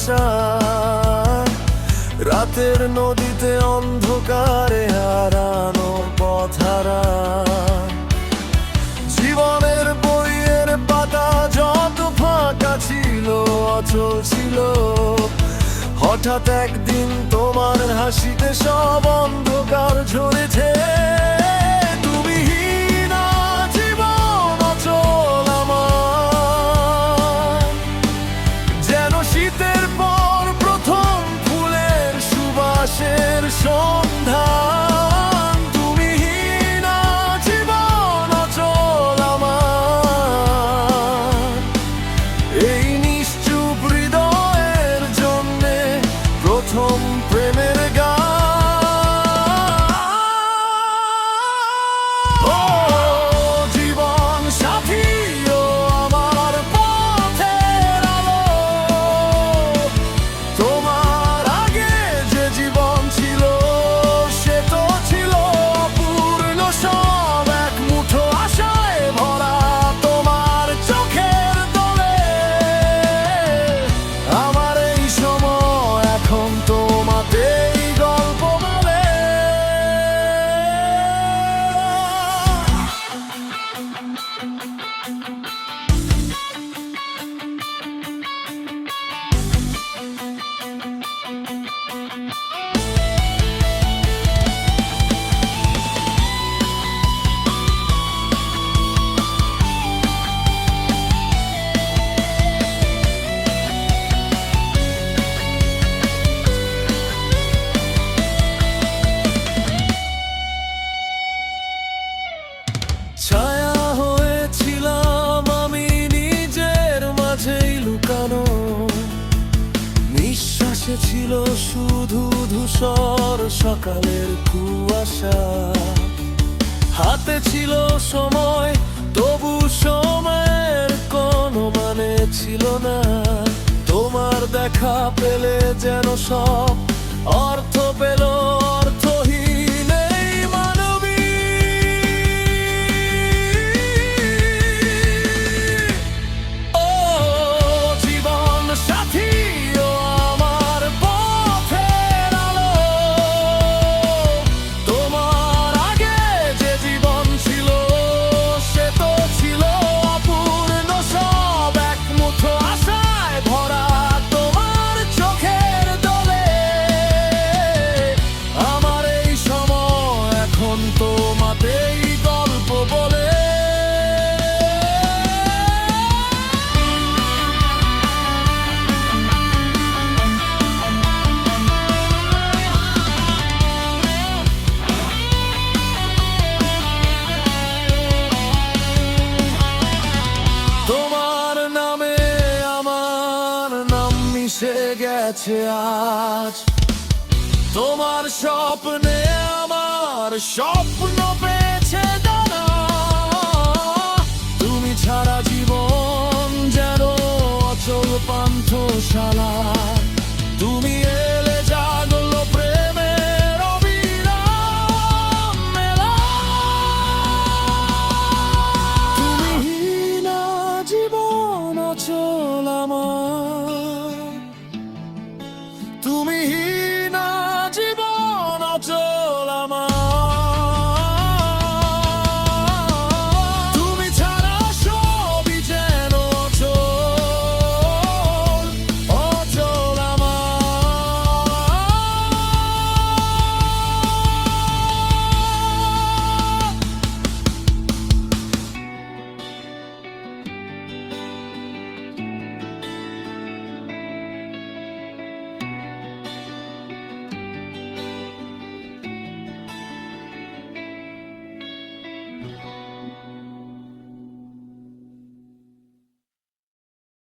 ভাষা। রাতের নদীতে অন্ধকারে হারানো পথহারা। জীবনের বইয়ের পাতা যত ফাঁকা ছিল, অচল ছিল, হঠাৎ একদিন তোমার হাসিতে সব অন্ধকার ঝরেছে। তুমি হীনা জীবন অচল আমার, যেন শীতের পর প্রথম ফুলের সুবাসের সন্ধান। তুমি হীনা জীবন অচল আমার, এই নিশ্চুপ হৃদয়ের জন্যে প্রথম প্রেমের গান। ও জীবন সাথী, ও আমার পথের আলো, তোমার আগে যে জীবন ছিল সে তো ছিল অপূর্ণ সব এক মুঠো আশায় ভরা। তোমার চোখের দোলে আমার এই সময় এখন তোমাতেই গল্প বলে। ছায়া হয়েছিলাম আমি নিজের মাঝেই লুকানো, নিঃশ্বাসে ছিল শুধু ধূসর সকালের কুয়াশা। হাতে ছিল সময়, তবু সময়ের কোনো মানে ছিল না। তোমার দেখা পেলে যেন সব অর্থ পেল, অর্থহীন এই মানবী। ও জীবন সাথী, ও আমার পথের আলো, তোমার আগে যে জীবন ছিল সে তো ছিল অপূর্ণ সব এক মুঠো আশায় ভরা। তোমার চোখের দোলে আমার এই সময় এখন তোমাতেই গল্প বলে। তোমার নামে আমার নাম মিশে গেছে আজ, তোমার স্বপ্নে আমার স্বপ্ন পেয়েছে দানা। তুমি ছাড়া জীবন যেন অচল পান্থশালা। তুমি এলে জাগলো প্রেমের অবিরাম মেলা। তুমি হীনা জীবন অচল আমার, তুমি হীনা জীবন অচল আমার, তুমি ছাড়া সবই যেন অচল, অচল আমার।